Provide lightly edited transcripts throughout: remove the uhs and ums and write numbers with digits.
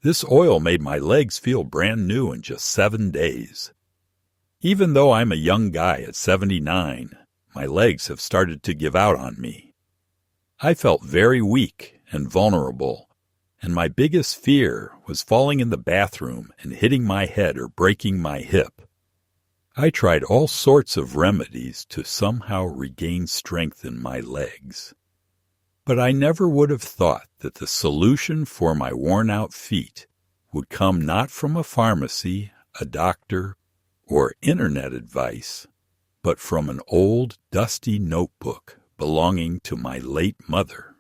This oil made my legs feel brand new in just 7 days. Even though I'm a young guy at 79, my legs have started to give out on me. I felt very weak and vulnerable, and my biggest fear was falling in the bathroom and hitting my head or breaking my hip. I tried all sorts of remedies to somehow regain strength in my legs. But I never would have thought that the solution for my worn-out feet would come not from a pharmacy, a doctor, or internet advice, but from an old, dusty notebook belonging to my late mother.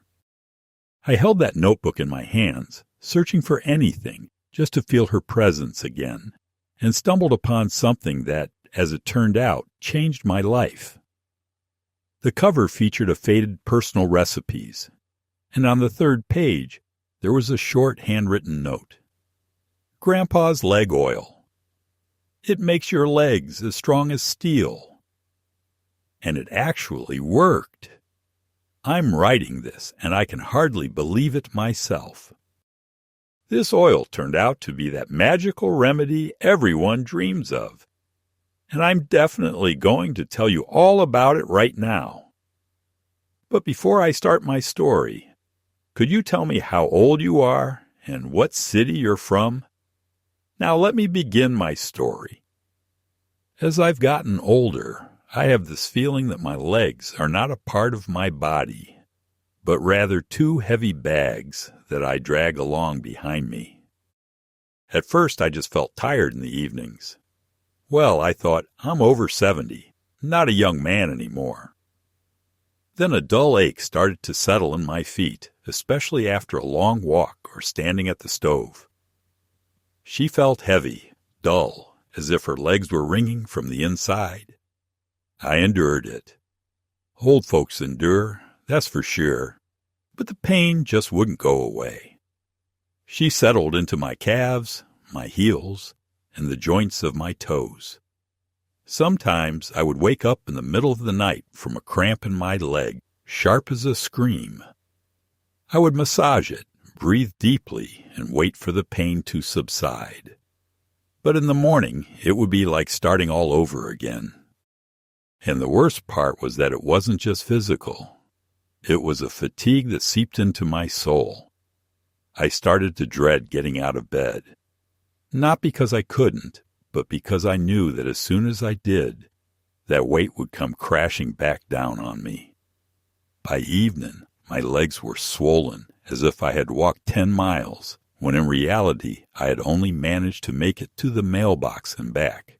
I held that notebook in my hands, searching for anything just to feel her presence again, and stumbled upon something that, as it turned out, changed my life. The cover featured a faded personal recipes, and on the third page there was a short handwritten note. Grandpa's leg oil. It makes your legs as strong as steel. And it actually worked. I'm writing this, and I can hardly believe it myself. This oil turned out to be that magical remedy everyone dreams of. And I'm definitely going to tell you all about it right now. But before I start my story, could you tell me how old you are and what city you're from? Now let me begin my story. As I've gotten older, I have this feeling that my legs are not a part of my body, but rather two heavy bags that I drag along behind me. At first I just felt tired in the evenings. Well, I thought, I'm over 70, not a young man anymore. Then a dull ache started to settle in my feet, especially after a long walk or standing at the stove. She felt heavy, dull, as if her legs were ringing from the inside. I endured it. Old folks endure, that's for sure, but the pain just wouldn't go away. She settled into my calves, my heels, and the joints of my toes. Sometimes I would wake up in the middle of the night from a cramp in my leg, sharp as a scream. I would massage it, breathe deeply, and wait for the pain to subside. But in the morning, it would be like starting all over again. And the worst part was that it wasn't just physical. It was a fatigue that seeped into my soul. I started to dread getting out of bed. Not because I couldn't, but because I knew that as soon as I did, that weight would come crashing back down on me. By evening, my legs were swollen as if I had walked 10 miles, when in reality I had only managed to make it to the mailbox and back.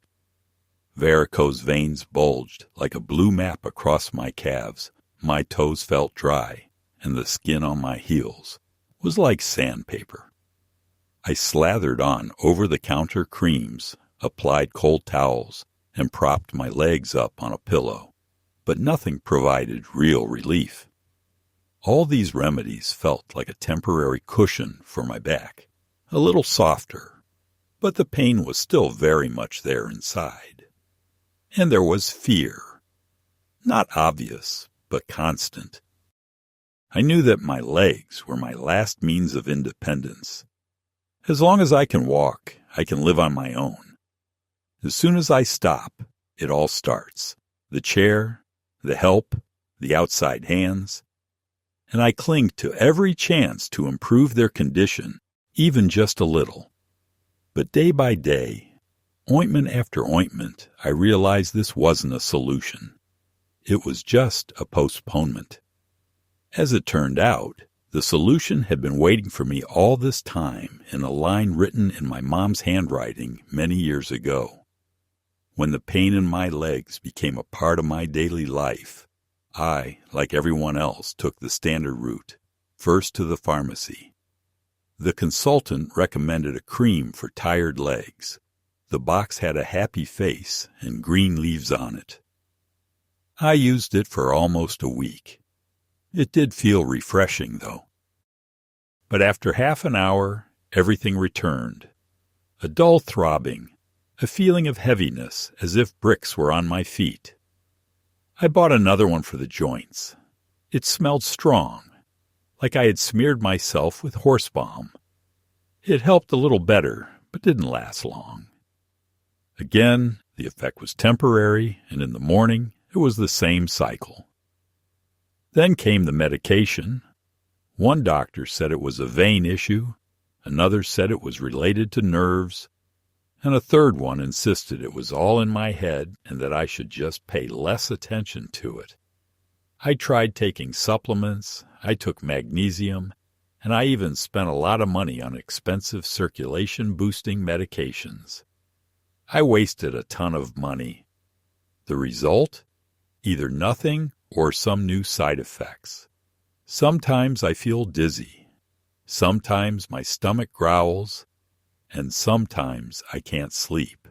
Varicose veins bulged like a blue map across my calves, my toes felt dry, and the skin on my heels was like sandpaper. I slathered on over-the-counter creams, applied cold towels, and propped my legs up on a pillow, but nothing provided real relief. All these remedies felt like a temporary cushion for my back, a little softer, but the pain was still very much there inside. And there was fear. Not obvious, but constant. I knew that my legs were my last means of independence. As long as I can walk, I can live on my own. As soon as I stop, it all starts. The chair, the help, the outside hands. And I cling to every chance to improve their condition, even just a little. But day by day, ointment after ointment, I realized this wasn't a solution. It was just a postponement. As it turned out, the solution had been waiting for me all this time in a line written in my mom's handwriting many years ago. When the pain in my legs became a part of my daily life, I, like everyone else, took the standard route, first to the pharmacy. The consultant recommended a cream for tired legs. The box had a happy face and green leaves on it. I used it for almost a week. It did feel refreshing, though. But after half an hour, everything returned. A dull throbbing, a feeling of heaviness as if bricks were on my feet. I bought another one for the joints. It smelled strong, like I had smeared myself with horse balm. It helped a little better, but didn't last long. Again, the effect was temporary, and in the morning it was the same cycle. Then came the medication. One doctor said it was a vein issue, another said it was related to nerves, and a third one insisted it was all in my head and that I should just pay less attention to it. I tried taking supplements, I took magnesium, and I even spent a lot of money on expensive circulation-boosting medications. I wasted a ton of money. The result? Either nothing or some new side effects. Sometimes I feel dizzy. Sometimes my stomach growls. And sometimes I can't sleep.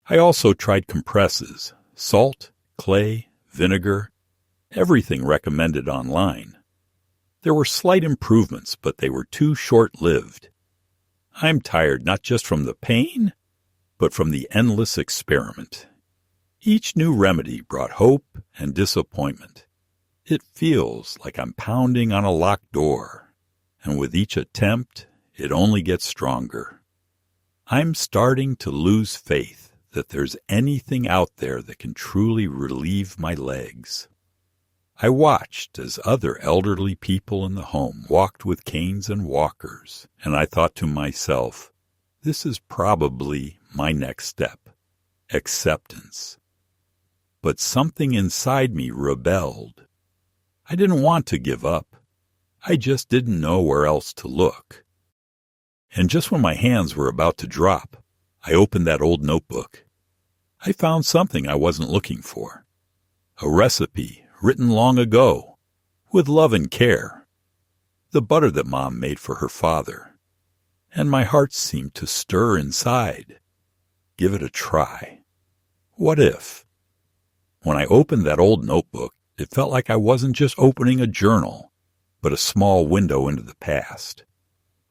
I also tried compresses, salt, clay, vinegar, everything recommended online. There were slight improvements, but they were too short-lived. I'm tired not just from the pain, but from the endless experiment. Each new remedy brought hope and disappointment. It feels like I'm pounding on a locked door, and with each attempt, it only gets stronger. I'm starting to lose faith that there's anything out there that can truly relieve my legs. I watched as other elderly people in the home walked with canes and walkers, and I thought to myself, this is probably my next step, acceptance. But something inside me rebelled. I didn't want to give up. I just didn't know where else to look. And just when my hands were about to drop, I opened that old notebook. I found something I wasn't looking for. A recipe written long ago, with love and care. The butter that Mom made for her father. And my heart seemed to stir inside. Give it a try. What if? When I opened that old notebook, it felt like I wasn't just opening a journal, but a small window into the past.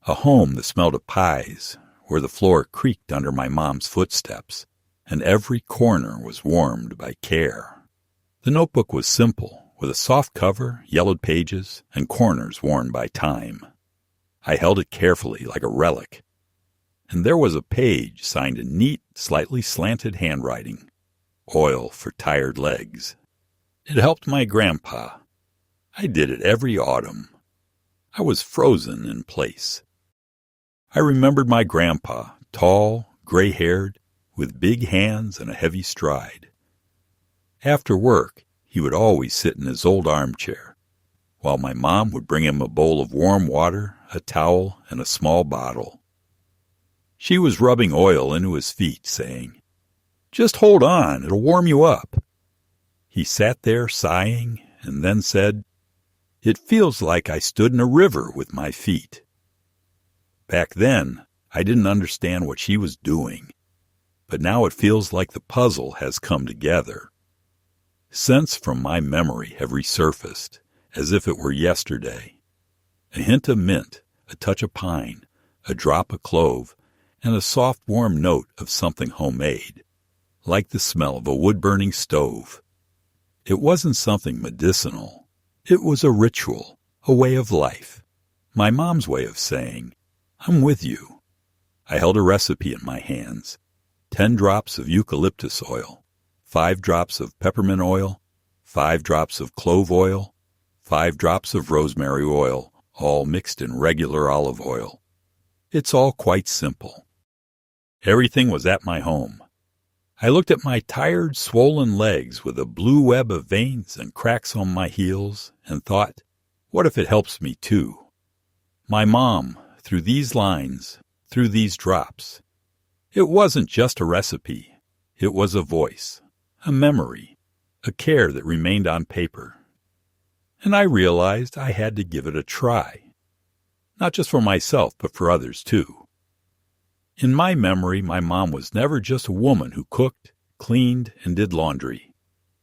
A home that smelled of pies, where the floor creaked under my mom's footsteps, and every corner was warmed by care. The notebook was simple, with a soft cover, yellowed pages, and corners worn by time. I held it carefully like a relic, and there was a page signed in neat, slightly slanted handwriting, "Oil for tired legs." It helped my grandpa. I did it every autumn. I was frozen in place. I remembered my grandpa, tall, gray-haired, with big hands and a heavy stride. After work, he would always sit in his old armchair, while my mom would bring him a bowl of warm water, a towel, and a small bottle. She was rubbing oil into his feet, saying, "Just hold on, it'll warm you up." He sat there sighing and then said, "It feels like I stood in a river with my feet." Back then, I didn't understand what she was doing, but now it feels like the puzzle has come together. Scents from my memory have resurfaced, as if it were yesterday. A hint of mint, a touch of pine, a drop of clove, and a soft warm note of something homemade, like the smell of a wood-burning stove. It wasn't something medicinal. It was a ritual, a way of life. My mom's way of saying, "I'm with you." I held a recipe in my hands. 10 drops of eucalyptus oil, 5 drops of peppermint oil, 5 drops of clove oil, 5 drops of rosemary oil, all mixed in regular olive oil. It's all quite simple. Everything was at my home. I looked at my tired, swollen legs with a blue web of veins and cracks on my heels and thought, what if it helps me too? My mom, through these lines, through these drops. It wasn't just a recipe. It was a voice, a memory, a care that remained on paper. And I realized I had to give it a try. Not just for myself, but for others too. In my memory, my mom was never just a woman who cooked, cleaned, and did laundry.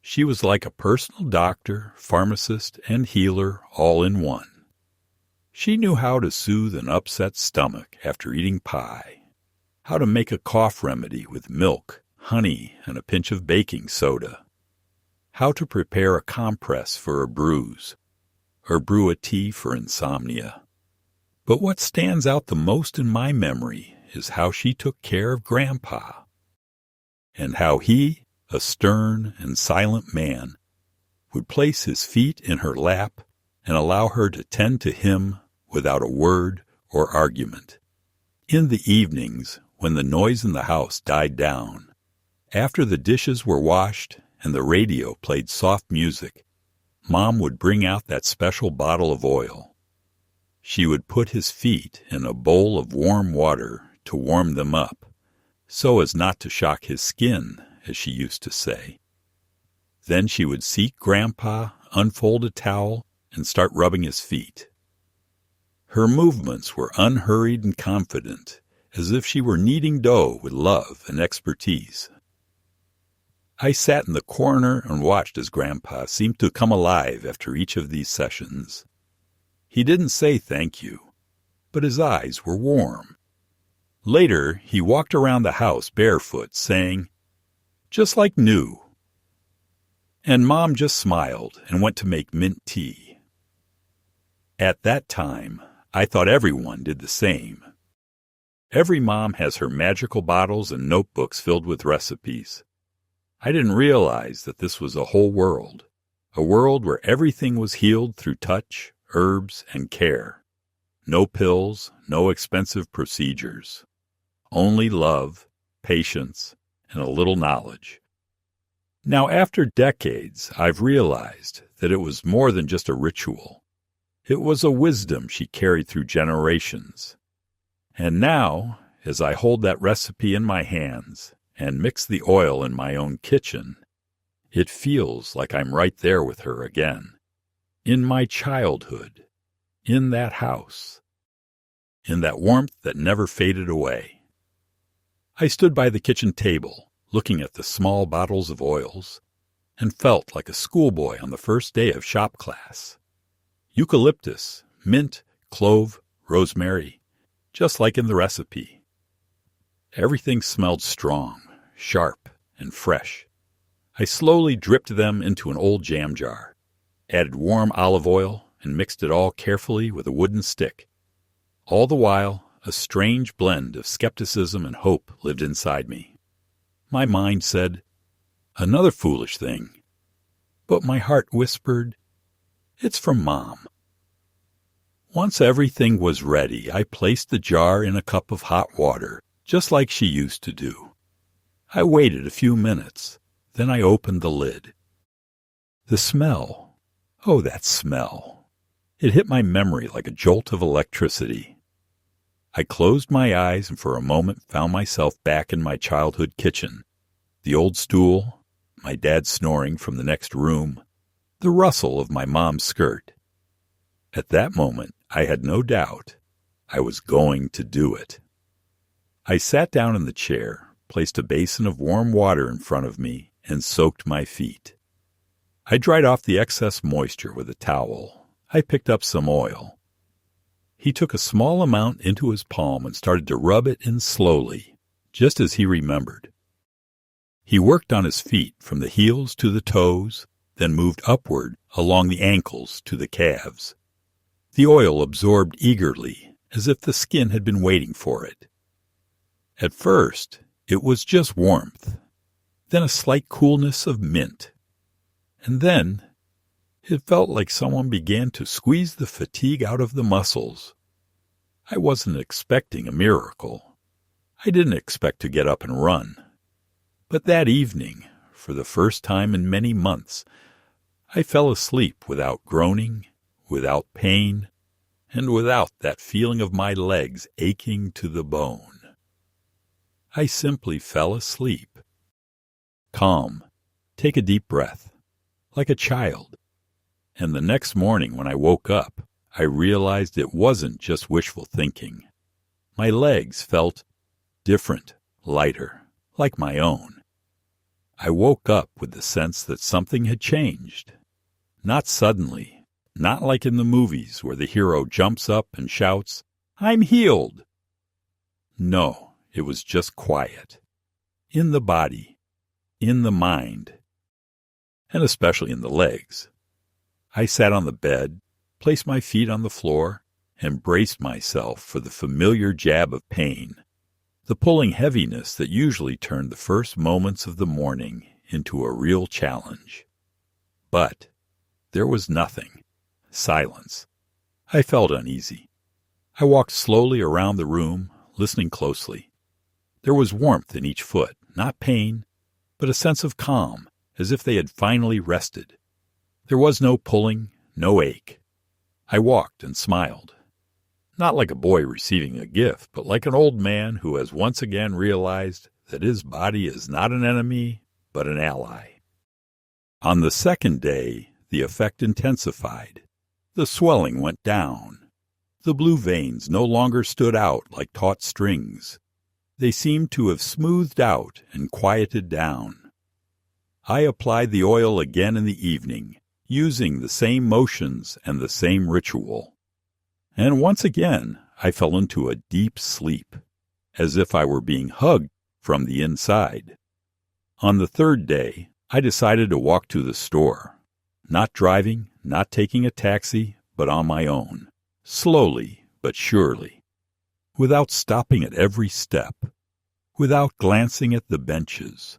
She was like a personal doctor, pharmacist, and healer all in one. She knew how to soothe an upset stomach after eating pie, how to make a cough remedy with milk, honey, and a pinch of baking soda, how to prepare a compress for a bruise, or brew a tea for insomnia. But what stands out the most in my memory is how she took care of Grandpa, and how he, a stern and silent man, would place his feet in her lap and allow her to tend to him without a word or argument. In the evenings, when the noise in the house died down, after the dishes were washed and the radio played soft music, Mom would bring out that special bottle of oil. She would put his feet in a bowl of warm water to warm them up, so as not to shock his skin, as she used to say. Then she would seat Grandpa, unfold a towel, and start rubbing his feet. Her movements were unhurried and confident, as if she were kneading dough with love and expertise. I sat in the corner and watched as Grandpa seemed to come alive after each of these sessions. He didn't say thank you, but his eyes were warm. Later, he walked around the house barefoot, saying, "Just like new." And Mom just smiled and went to make mint tea. At that time, I thought everyone did the same. Every mom has her magical bottles and notebooks filled with recipes. I didn't realize that this was a whole world, a world where everything was healed through touch, herbs, and care. No pills, no expensive procedures. Only love, patience, and a little knowledge. Now, after decades, I've realized that it was more than just a ritual. It was a wisdom she carried through generations. And now, as I hold that recipe in my hands and mix the oil in my own kitchen, it feels like I'm right there with her again. In my childhood, in that house, in that warmth that never faded away. I stood by the kitchen table, looking at the small bottles of oils, and felt like a schoolboy on the first day of shop class. Eucalyptus, mint, clove, rosemary, just like in the recipe. Everything smelled strong, sharp, and fresh. I slowly dripped them into an old jam jar, added warm olive oil, and mixed it all carefully with a wooden stick. All the while, a strange blend of skepticism and hope lived inside me. My mind said, "Another foolish thing." But my heart whispered, "It's from Mom." Once everything was ready, I placed the jar in a cup of hot water, just like she used to do. I waited a few minutes, then I opened the lid. The smell, oh, that smell! It hit my memory like a jolt of electricity. I closed my eyes and for a moment found myself back in my childhood kitchen. The old stool, my dad snoring from the next room, the rustle of my mom's skirt. At that moment, I had no doubt I was going to do it. I sat down in the chair, placed a basin of warm water in front of me, and soaked my feet. I dried off the excess moisture with a towel. I picked up some oil. He took a small amount into his palm and started to rub it in slowly, just as he remembered. He worked on his feet from the heels to the toes, then moved upward along the ankles to the calves. The oil absorbed eagerly, as if the skin had been waiting for it. At first, it was just warmth, then a slight coolness of mint, and then it felt like someone began to squeeze the fatigue out of the muscles. I wasn't expecting a miracle. I didn't expect to get up and run. But that evening, for the first time in many months, I fell asleep without groaning, without pain, and without that feeling of my legs aching to the bone. I simply fell asleep. Calm, take a deep breath, like a child. And the next morning when I woke up, I realized it wasn't just wishful thinking. My legs felt different, lighter, like my own. I woke up with the sense that something had changed. Not suddenly, not like in the movies where the hero jumps up and shouts, "I'm healed!" No, it was just quiet. In the body, in the mind, and especially in the legs. I sat on the bed, placed my feet on the floor, and braced myself for the familiar jab of pain, the pulling heaviness that usually turned the first moments of the morning into a real challenge. But there was nothing. Silence. I felt uneasy. I walked slowly around the room, listening closely. There was warmth in each foot, not pain, but a sense of calm, as if they had finally rested. There was no pulling, no ache. I walked and smiled. Not like a boy receiving a gift, but like an old man who has once again realized that his body is not an enemy, but an ally. On the second day, the effect intensified. The swelling went down. The blue veins no longer stood out like taut strings. They seemed to have smoothed out and quieted down. I applied the oil again in the evening, using the same motions and the same ritual. And once again, I fell into a deep sleep, as if I were being hugged from the inside. On the third day, I decided to walk to the store. Not driving, not taking a taxi, but on my own, slowly but surely, without stopping at every step, without glancing at the benches,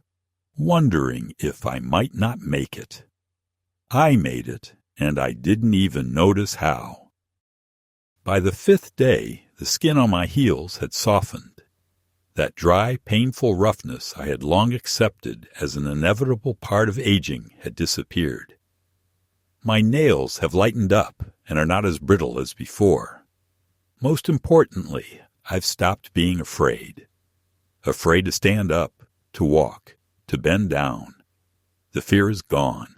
wondering if I might not make it. I made it, and I didn't even notice how. By the fifth day, the skin on my heels had softened. That dry, painful roughness I had long accepted as an inevitable part of aging had disappeared. My nails have lightened up and are not as brittle as before. Most importantly, I've stopped being afraid. Afraid to stand up, to walk, to bend down. The fear is gone,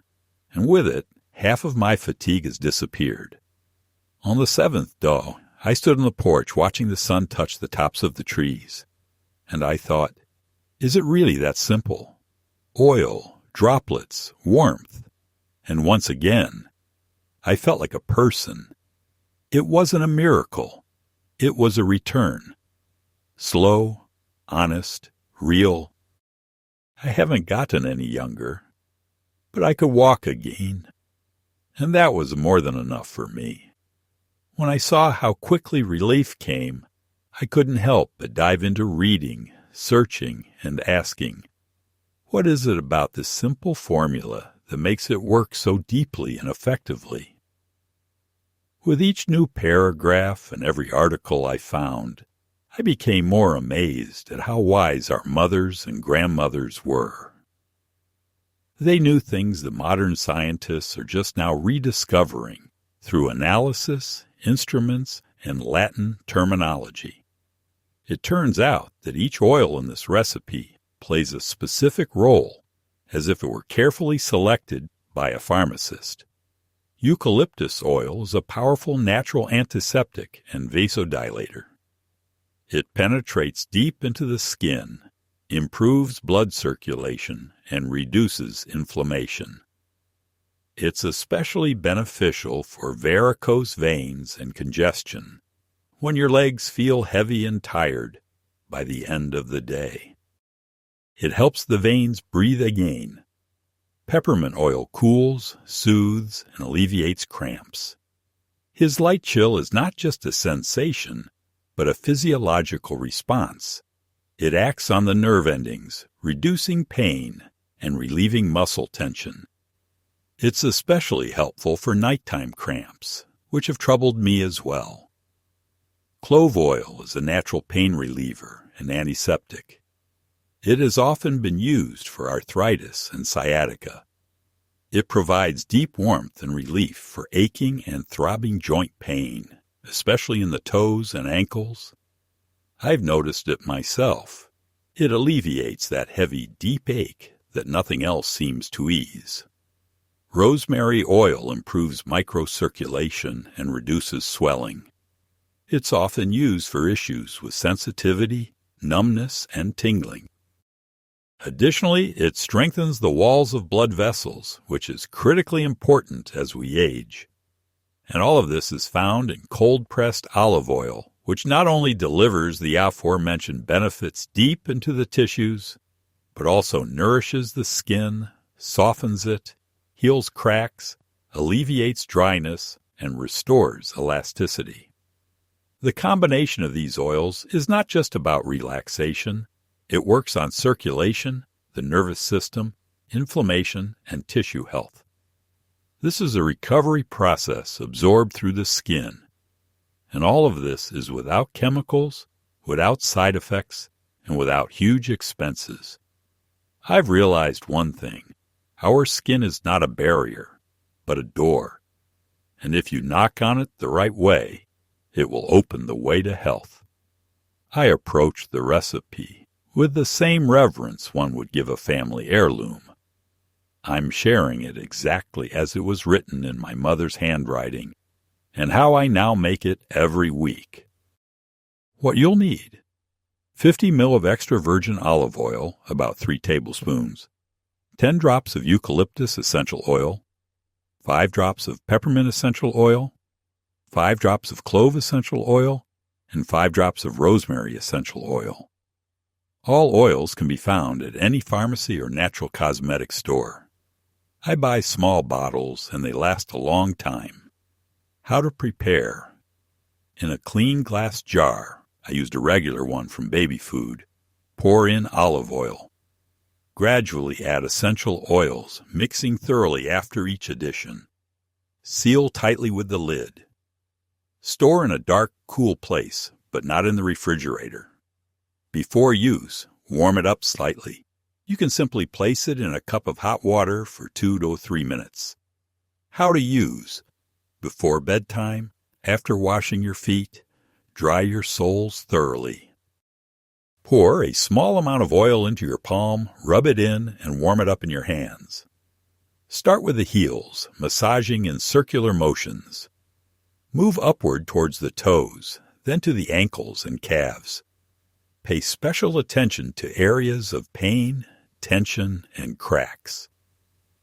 and with it, half of my fatigue has disappeared. On the seventh day, I stood on the porch watching the sun touch the tops of the trees, and I thought, is it really that simple? Oil, droplets, warmth, and once again, I felt like a person. It wasn't a miracle. It was a return. Slow, honest, real. I haven't gotten any younger, but I could walk again, and that was more than enough for me. When I saw how quickly relief came, I couldn't help but dive into reading, searching, and asking, what is it about this simple formula that makes it work so deeply and effectively? With each new paragraph and every article I found, I became more amazed at how wise our mothers and grandmothers were. They knew things that modern scientists are just now rediscovering through analysis, instruments, and Latin terminology. It turns out that each oil in this recipe plays a specific role, as if it were carefully selected by a pharmacist. Eucalyptus oil is a powerful natural antiseptic and vasodilator. It penetrates deep into the skin, improves blood circulation, and reduces inflammation. It's especially beneficial for varicose veins and congestion when your legs feel heavy and tired by the end of the day. It helps the veins breathe again. Peppermint oil cools, soothes, and alleviates cramps. His light chill is not just a sensation, but a physiological response. It acts on the nerve endings, reducing pain and relieving muscle tension. It's especially helpful for nighttime cramps, which have troubled me as well. Clove oil is a natural pain reliever and antiseptic. It has often been used for arthritis and sciatica. It provides deep warmth and relief for aching and throbbing joint pain, especially in the toes and ankles. I've noticed it myself. It alleviates that heavy, deep ache that nothing else seems to ease. Rosemary oil improves microcirculation and reduces swelling. It's often used for issues with sensitivity, numbness, and tingling. Additionally, it strengthens the walls of blood vessels, which is critically important as we age. And all of this is found in cold-pressed olive oil, which not only delivers the aforementioned benefits deep into the tissues, but also nourishes the skin, softens it, heals cracks, alleviates dryness, and restores elasticity. The combination of these oils is not just about relaxation. It works on circulation, the nervous system, inflammation, and tissue health. This is a recovery process absorbed through the skin. And all of this is without chemicals, without side effects, and without huge expenses. I've realized one thing. Our skin is not a barrier, but a door. And if you knock on it the right way, it will open the way to health. I approach the recipe with the same reverence one would give a family heirloom. I'm sharing it exactly as it was written in my mother's handwriting, and how I now make it every week. What you'll need: 50 ml of extra virgin olive oil, about 3 tablespoons, 10 drops of eucalyptus essential oil, 5 drops of peppermint essential oil, 5 drops of clove essential oil, and 5 drops of rosemary essential oil. All oils can be found at any pharmacy or natural cosmetic store. I buy small bottles and they last a long time. How to prepare: in a clean glass jar, I used a regular one from baby food, pour in olive oil. Gradually add essential oils, mixing thoroughly after each addition. Seal tightly with the lid. Store in a dark, cool place, but not in the refrigerator. Before use, warm it up slightly. You can simply place it in a cup of hot water for 2 to 3 minutes. How to use: before bedtime, after washing your feet, dry your soles thoroughly. Pour a small amount of oil into your palm, rub it in, and warm it up in your hands. Start with the heels, massaging in circular motions. Move upward towards the toes, then to the ankles and calves. Pay special attention to areas of pain, tension, and cracks.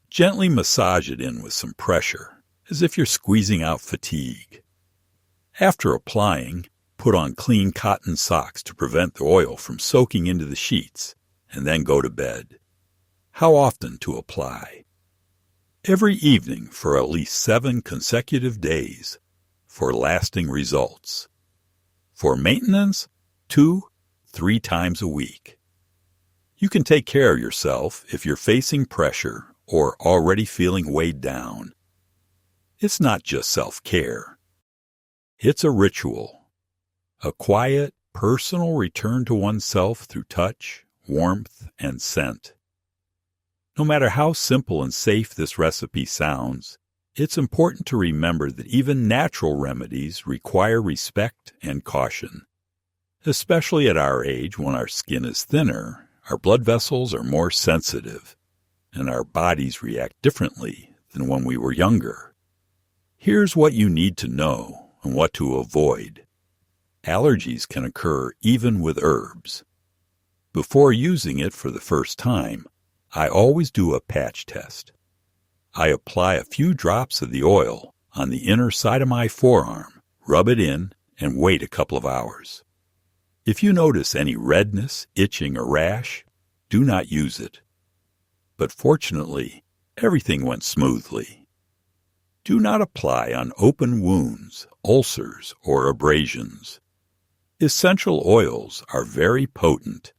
Gently massage it in with some pressure, as if you're squeezing out fatigue. After applying, put on clean cotton socks to prevent the oil from soaking into the sheets, and then go to bed. How often to apply? Every evening for at least 7 consecutive days, for lasting results. For maintenance, 2-3 times a week. You can take care of yourself if you're facing pressure or already feeling weighed down. It's not just self-care. It's a ritual. A quiet, personal return to oneself through touch, warmth, and scent. No matter how simple and safe this recipe sounds, it's important to remember that even natural remedies require respect and caution. Especially at our age, when our skin is thinner, our blood vessels are more sensitive, and our bodies react differently than when we were younger. Here's what you need to know and what to avoid. Allergies can occur even with herbs. Before using it for the first time, I always do a patch test. I apply a few drops of the oil on the inner side of my forearm, rub it in, and wait a couple of hours. If you notice any redness, itching, or rash, do not use it. But fortunately, everything went smoothly. Do not apply on open wounds, ulcers, or abrasions. Essential oils are very potent.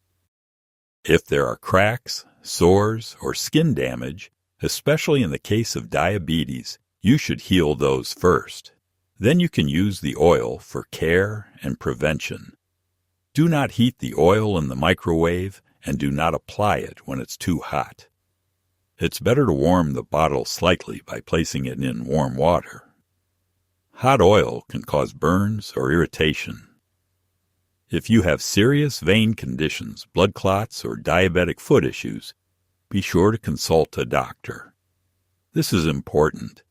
If there are cracks, sores, or skin damage, especially in the case of diabetes, you should heal those first. Then you can use the oil for care and prevention. Do not heat the oil in the microwave, and do not apply it when it's too hot. It's better to warm the bottle slightly by placing it in warm water. Hot oil can cause burns or irritation. If you have serious vein conditions, blood clots, or diabetic foot issues, be sure to consult a doctor. This is important.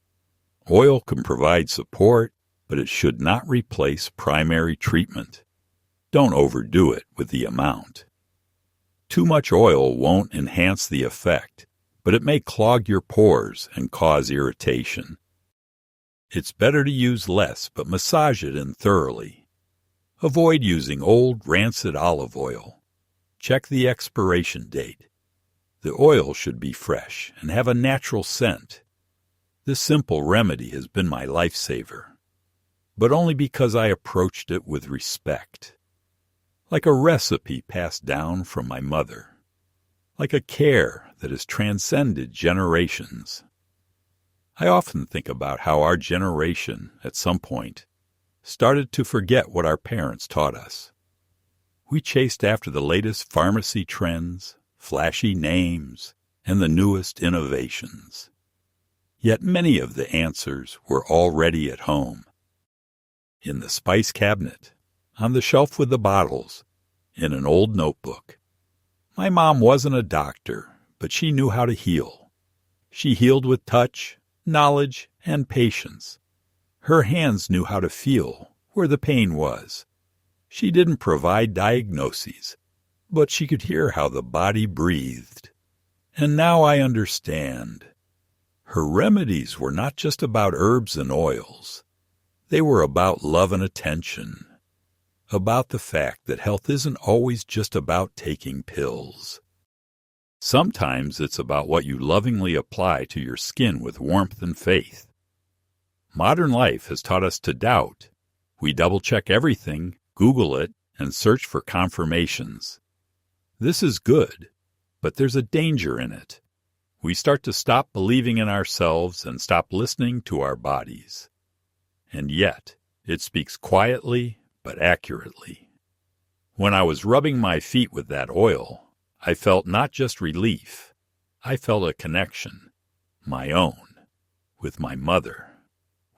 Oil can provide support, but it should not replace primary treatment. Don't overdo it with the amount. Too much oil won't enhance the effect, but it may clog your pores and cause irritation. It's better to use less, but massage it in thoroughly. Avoid using old, rancid olive oil. Check the expiration date. The oil should be fresh and have a natural scent. This simple remedy has been my lifesaver. but only because I approached it with respect. Like a recipe passed down from my mother. Like a care that has transcended generations. I often think about how our generation, at some point, started to forget what our parents taught us. We chased after the latest pharmacy trends, flashy names, and the newest innovations. Yet many of the answers were already at home. In the spice cabinet, on the shelf with the bottles, in an old notebook. My mom wasn't a doctor, but she knew how to heal. She healed with touch, knowledge, and patience. Her hands knew how to feel where the pain was. She didn't provide diagnoses, but she could hear how the body breathed. And now I understand. Her remedies were not just about herbs and oils. They were about love and attention. About the fact that health isn't always just about taking pills. Sometimes it's about what you lovingly apply to your skin with warmth and faith. Modern life has taught us to doubt. We double-check everything, Google it, and search for confirmations. This is good, but there's a danger in it. We start to stop believing in ourselves and stop listening to our bodies. And yet, it speaks quietly but accurately. When I was rubbing my feet with that oil, I felt not just relief. I felt a connection, my own, with my mother,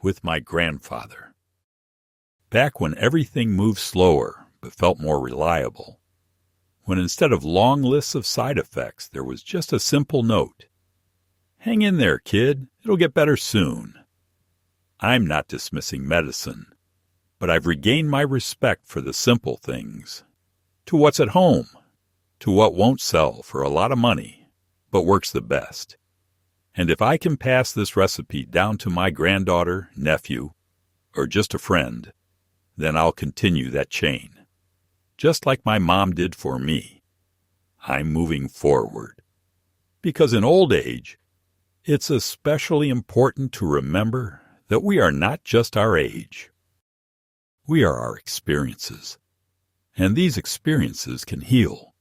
with my grandfather. Back when everything moved slower but felt more reliable. When instead of long lists of side effects, there was just a simple note. Hang in there, kid. It'll get better soon. I'm not dismissing medicine, but I've regained my respect for the simple things. To what's at home. To what won't sell for a lot of money, but works the best. And if I can pass this recipe down to my granddaughter, nephew, or just a friend, then I'll continue that chain. Just like my mom did for me. I'm moving forward. Because in old age, it's especially important to remember that we are not just our age. We are our experiences. And these experiences can heal.